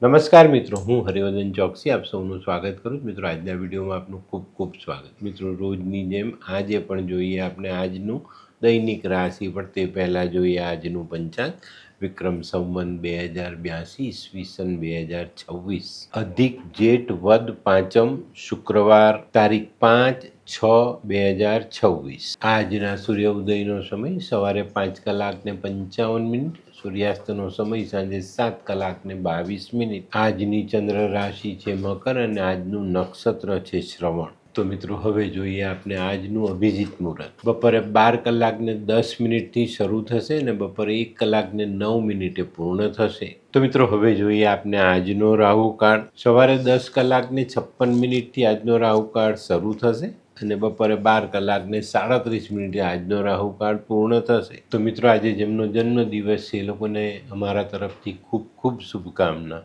નમસ્કાર મિત્રો, હું હરિવર્ધન ચોકસી આપ સૌનું સ્વાગત કરું છું. મિત્રો, આજના વિડીયોમાં આપનું ખૂબ ખૂબ સ્વાગત. મિત્રો, રોજની જેમ આજે પણ જોઈએ આપણે આજનું દૈનિક રાશિ, પણ તે પહેલાં જોઈએ આજનું પંચાંગ. વિક્રમ સંવત 2082 ઈસવીસન 2026 અધિક જેઠ વદ પાંચમ શુક્રવાર તારીખ 5/6/2026. આજના સૂર્ય ઉદયનો સમય સવારે 5:55 સૂર્યાસ્તનો સમય સાંજે 7:22. આજની ચંદ્ર રાશિ છે મકર અને આજનું નક્ષત્ર છે શ્રવણ. તો મિત્રો, હવે જોઈએ આપણે આજનું અભિજીત મુહૂર્ત. બપોરે 12:10 શરૂ થશે અને બપોરે 1:09 પૂર્ણ થશે. તો મિત્રો, હવે જોઈએ આપણે આજનો રાહુકાળ. સવારે 10:56 આજનો રાહુકાળ શરૂ થશે અને બપોરે 12:37 આજનો રાહુકાળ પૂર્ણ થશે. તો મિત્રો, આજે જેમનો જન્મદિવસ છે એ લોકોને અમારા તરફથી ખૂબ ખૂબ શુભકામના.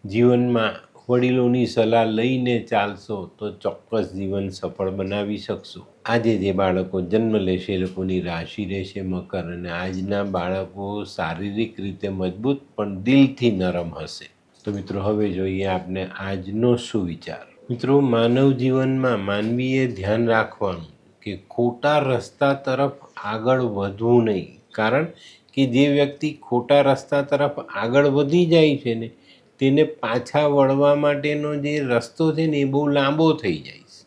જીવનમાં વડીલોની સલાહ લઈને ચાલશો તો ચોક્કસ જીવન સફળ બનાવી શકશો. આજે જે બાળકો જન્મ લેશે એ લોકોની રાશિ રહેશે મકર અને આજના બાળકો શારીરિક રીતે મજબૂત પણ દિલથી નરમ હશે. તો મિત્રો, હવે જોઈએ આપણે આજનો સુવિચાર. મિત્રો, માનવ જીવનમાં માનવીએ ધ્યાન રાખવાનું કે ખોટા રસ્તા તરફ આગળ વધવું નહીં. કારણ કે જે વ્યક્તિ ખોટા રસ્તા તરફ આગળ વધી જાય છે ને તેને પાછા વળવા માટેનો જે રસ્તો છે ને એ બહુ લાંબો થઈ જાય છે.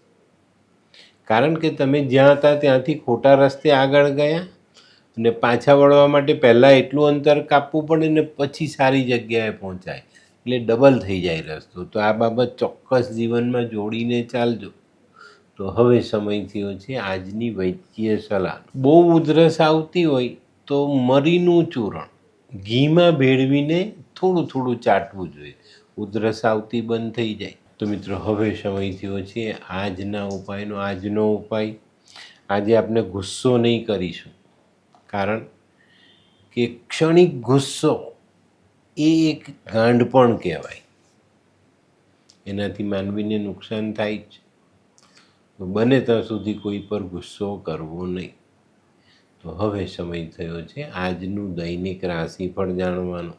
કારણ કે તમે જ્યાં હતા ત્યાંથી ખોટા રસ્તે આગળ ગયા અને પાછા વળવા માટે પહેલાં એટલું અંતર કાપવું પડે ને પછી સારી જગ્યાએ પહોંચાય, એટલે ડબલ થઈ જાય રસ્તો. તો આ બાબત ચોક્કસ જીવનમાં જોડીને ચાલજો. તો હવે સમય થયો છે આજની વૈદ્ય સલાહ. બહુ ઉધરસ આવતી હોય તો મરીનું ચૂર્ણ ઘીમાં ભેળવીને થોડું થોડું ચાટવું જોઈએ. ઉધરસ આવતી બંધ થઈ જાય. તો મિત્રો, હવે સમય થયો છે આજના ઉપાયનો. આજનો ઉપાય, આજે આપણે ગુસ્સો નહીં કરીશું. કારણ કે ક્ષણિક ગુસ્સો એ એક ગાંડપણ કહેવાય. એનાથી માનવીને નુકસાન થાય છે. તો બને ત્યાં સુધી કોઈ પર ગુસ્સો કરવો નહીં. તો હવે સમય થયો છે આજનું દૈનિક રાશિફળ જાણવાનો.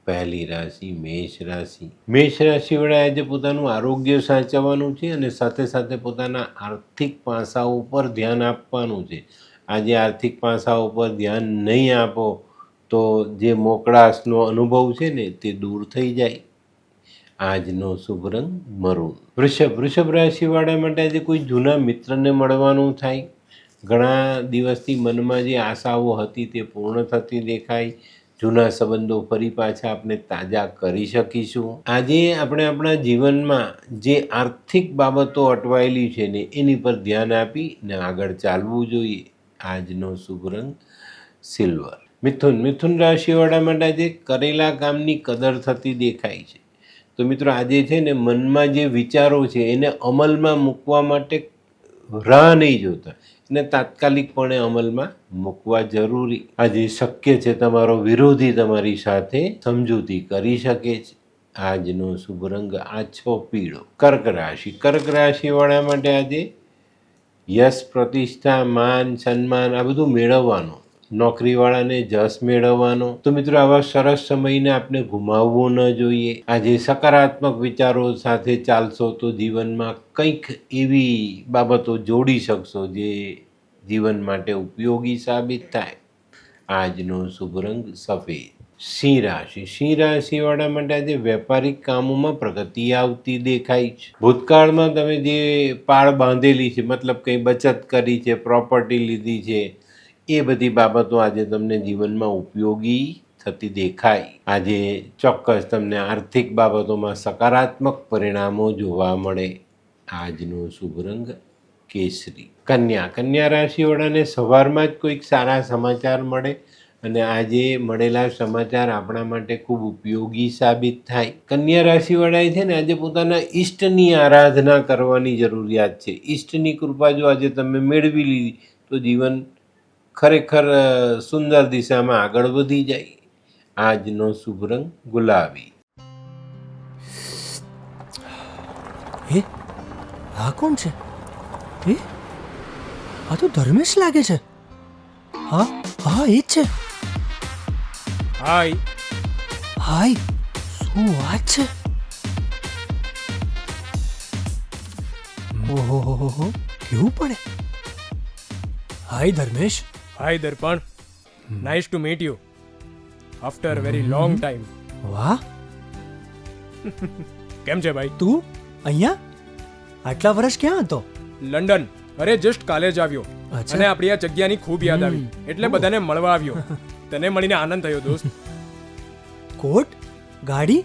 પહેલી રાશિ મેષ રાશિ. મેષ રાશિવાળાએ આજે પોતાનું આરોગ્ય સાચવવાનું છે અને સાથે સાથે પોતાના આર્થિક પાસાઓ પર ધ્યાન આપવાનું છે. આજે આર્થિક પાસાઓ પર ધ્યાન નહીં આપો તો જે મોકળાશનો અનુભવ છે ને તે દૂર થઈ જાય. આજનો શુભ રંગ મરૂન. વૃષભ રાશિવાળા માટે આજે કોઈ જૂના મિત્રને મળવાનું થાય. ઘણા દિવસથી મનમાં જે આશાઓ હતી તે પૂર્ણ થતી દેખાય. જૂના સંબંધો ફરી પાછા આપણે તાજા કરી શકીશું. આજે આપણે આપણા જીવનમાં જે આર્થિક બાબતો અટવાયેલી છે ને એની પર ધ્યાન આપીને આગળ ચાલવું જોઈએ. આજનો શુભ રંગ સિલ્વર. મિથુન રાશિવાળા માટે આજે કરેલા કામની કદર થતી દેખાય છે. તો મિત્રો, આજે છે ને મનમાં જે વિચારો છે એને અમલમાં મૂકવા માટે રાહ નહીં જોતા, એને તાત્કાલિકપણે અમલમાં મૂકવા જરૂરી. આજે શક્ય છે તમારો વિરોધી તમારી સાથે સમજૂતી કરી શકે છે. આજનો શુભ રંગ આછો પીળો. કર્ક રાશિવાળા માટે આજે યશ, પ્રતિષ્ઠા, માન, સન્માન આ બધું મેળવવાનું. નોકરીવાળાને જશ મેળવવાનો. તો મિત્રો, આવા સરસ સમયને આપણે ગુમાવવો ન જોઈએ. આજે સકારાત્મક વિચારો સાથે ચાલશો તો જીવનમાં કંઈક એવી બાબતો જોડી શકશો જે જીવન માટે ઉપયોગી સાબિત થાય. આજનો શુભ રંગ સફેદ. સિંહ રાશિવાળા માટે આજે વેપારિક કામોમાં પ્રગતિ આવતી દેખાય છે. ભૂતકાળમાં તમે જે પાળ બાંધેલી છે, મતલબ કંઈ બચત કરી છે, પ્રોપર્ટી લીધી છે, એ બધી બાબતો આજે તમને જીવનમાં ઉપયોગી થતી દેખાય. આજે ચોક્કસ તમને આર્થિક બાબતોમાં સકારાત્મક પરિણામો જોવા મળે. આજનો શુભ રંગ કેસરી. કન્યા રાશિવાળાને સવારમાં જ કોઈક સારા સમાચાર મળે અને આજે મળેલા સમાચાર આપણા માટે ખૂબ ઉપયોગી સાબિત થાય. કન્યા રાશિવાળાએ છે ને આજે પોતાના ઈષ્ટની આરાધના કરવાની જરૂરિયાત છે. ઈષ્ટની કૃપા જો આજે તમે મેળવી લીધી તો જીવન ખરેખર સુંદર દિશામાં આગળ વધી જાય. આજનો શુભ રંગ ગુલાબી. આ કોણ છે? આ તો ધર્મેશ લાગે છે. હા એ જ છે. હાય. હાય, શું વાત છે? ઓહો, કેવું પડે? Hi Dharmesh. Hi Darpan, nice to meet you after very long time. વાહ, કેમ છે ભાઈ? તું અહીંયા આટલા વર્ષ ક્યાં હતો? લંડન. અરે જસ્ટ કાલે જ આવ્યો અચ્છા. અને આપણી આ જગ્યાની ખૂબ યાદ આવી એટલે બધાને મળવા આવ્યો. તને મળીને આનંદ થયો દોસ્ત. કોટ, ગાડી,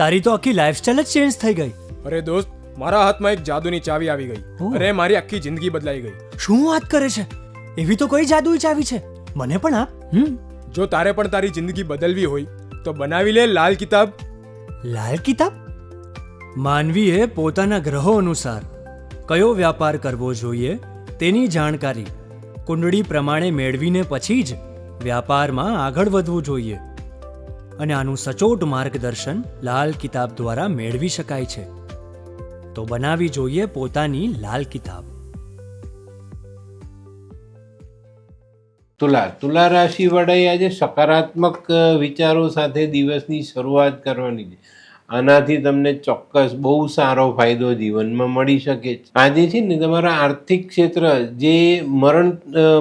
તારી તો આખી લાઈફસ્ટાઈલ જ ચેન્જ થઈ ગઈ. અરે દોસ્ત, મારા હાથમાં એક જાદુની ચાવી આવી ગઈ ઓહ. અને મારી આખી જિંદગી બદલાઈ ગઈ. શું વાત કરે છે? એવી તો કઈ જાદુઈ ચાવી છે? મને પણ આપ. જો તારે પણ તારી જિંદગી બદલવી હોય તો બનાવી લે લાલ કિતાબ. લાલ કિતાબ? માનવીએ પોતાના ગ્રહો અનુસાર કયો વ્યાપાર કરવો જોઈએ તેની જાણકારી કુંડળી પ્રમાણે મેળવીને પછી જ વ્યાપારમાં આગળ વધવું જોઈએ. અને આનું સચોટ માર્ગદર્શન લાલ કિતાબ દ્વારા મેળવી શકાય છે. તો બનાવી જોઈએ પોતાની લાલ કિતાબ. તુલા રાશિ વાળાએ આજે સકારાત્મક વિચારો સાથે દિવસની શરૂઆત કરવાની છે. આનાથી તમને ચોક્કસ બહુ સારો ફાયદો જીવનમાં મળી શકે છે. આજે છે ને તમારા આર્થિક ક્ષેત્ર જે મરણ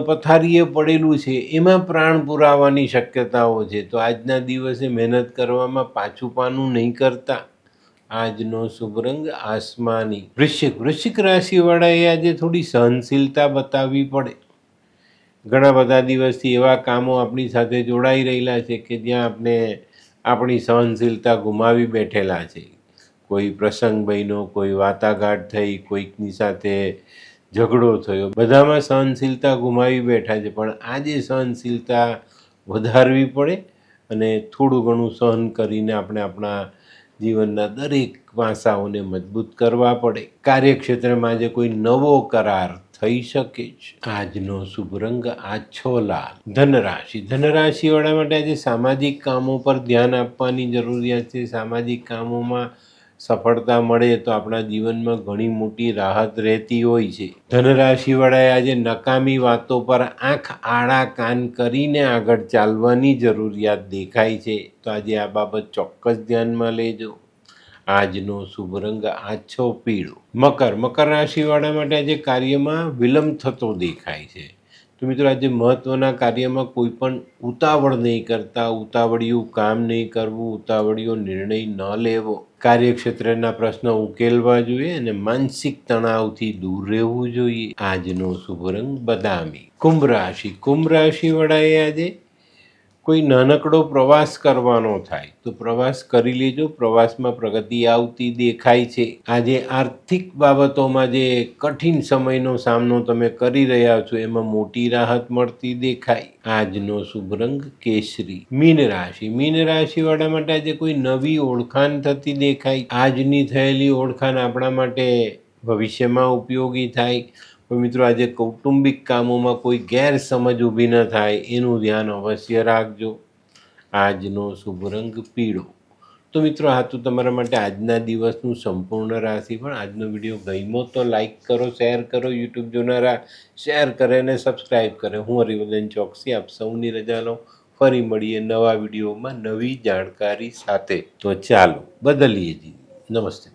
પથારીએ પડેલું છે એમાં પ્રાણ પુરાવાની શક્યતાઓ છે. તો આજના દિવસે મહેનત કરવામાં પાછું પાનું નહીં કરતા. આજનો શુભ રંગ આસમાની. વૃશ્ચિક રાશિવાળાએ આજે થોડી સહનશીલતા બતાવવી પડે. ઘણા બધા દિવસથી એવા કામો આપણી સાથે જોડાઈ રહેલા છે કે જ્યાં આપણે આપણી સહનશીલતા ગુમાવી બેઠેલા છે. કોઈ પ્રસંગ બન્યો, કોઈ વાટાઘાટ થઈ, કોઈકની સાથે ઝઘડો થયો, બધામાં સહનશીલતા ગુમાવી બેઠા છે. પણ આજે સહનશીલતા વધારવી પડે અને થોડું ઘણું સહન કરીને આપણે આપણા જીવનના દરેક પાસાઓને મજબૂત કરવા પડે. કાર્યક્ષેત્રમાં આજે કોઈ નવો કરાર થઈ શકે છે. આજનો શુભ રંગ આછો લાલ. ધનરાશિવાળા માટે આજે સામાજિક કામો પર ધ્યાન આપવાની જરૂરિયાત છે. સામાજિક કામોમાં સફળતા મળે તો આપણા જીવનમાં ઘણી મોટી રાહત રહેતી હોય છે. ધનરાશિવાળાએ આજે નકામી વાતો પર આંખ આડા કાન કરીને આગળ ચાલવાની જરૂરિયાત દેખાય છે. તો આજે આ બાબત ચોક્કસ ધ્યાનમાં લેજો. આજનો શુભ રંગ આછો પીળો. મકર રાશિવાળા માટે આજે કાર્યમાં વિલંબ થતો દેખાય છે. તો મિત્રો આજે મહત્ત્વના કાર્યમાં કોઈ પણ ઉતાવળ નહીં કરતા, ઉતાવળિયું કામ નહીં કરવું, ઉતાવળિયો નિર્ણય ન લેવો. કાર્યક્ષેત્રના પ્રશ્નો ઉકેલવા જોઈએ અને માનસિક તણાવથી દૂર રહેવું જોઈએ. આજનો શુભ રંગ બદામી. કુંભ રાશિવાળાએ આજે કોઈ નાનકડો પ્રવાસ કરવાનો થાય તો પ્રવાસ કરી લેજો. પ્રવાસમાં પ્રગતિ આવતી દેખાય છે. આજે આર્થિક બાબતોમાં જે કઠિન સમયનો સામનો તમે કરી રહ્યા છો એમાં મોટી રાહત મળતી દેખાય. આજનો શુભ રંગ કેસરી. મીન રાશિવાળા માટે આજે કોઈ નવી ઓળખાણ થતી દેખાય. આજની થયેલી ઓળખાણ આપણા માટે ભવિષ્યમાં ઉપયોગી થાય. તો મિત્રો આજે કૌટુંબિક કામોમાં કોઈ ગેરસમજ ઊભી ન થાય એનું ધ્યાન અવશ્ય રાખજો. આજનો શુભ રંગ પીળો. તો મિત્રો આ તો તમારા માટે આજના દિવસનું સંપૂર્ણ રાશિફળ. આજનો વિડીયો ગમ્યો તો લાઈક કરો, શેર કરો. યુટ્યુબ જોનારા શેર કરે અને સબસ્ક્રાઈબ કરે. હું હરિવર્ધન ચોકસી આપ સૌની રજા લઉં. ફરી મળીએ નવા વિડીયોમાં નવી જાણકારી સાથે. તો ચાલો બદલીએ જી. નમસ્તે.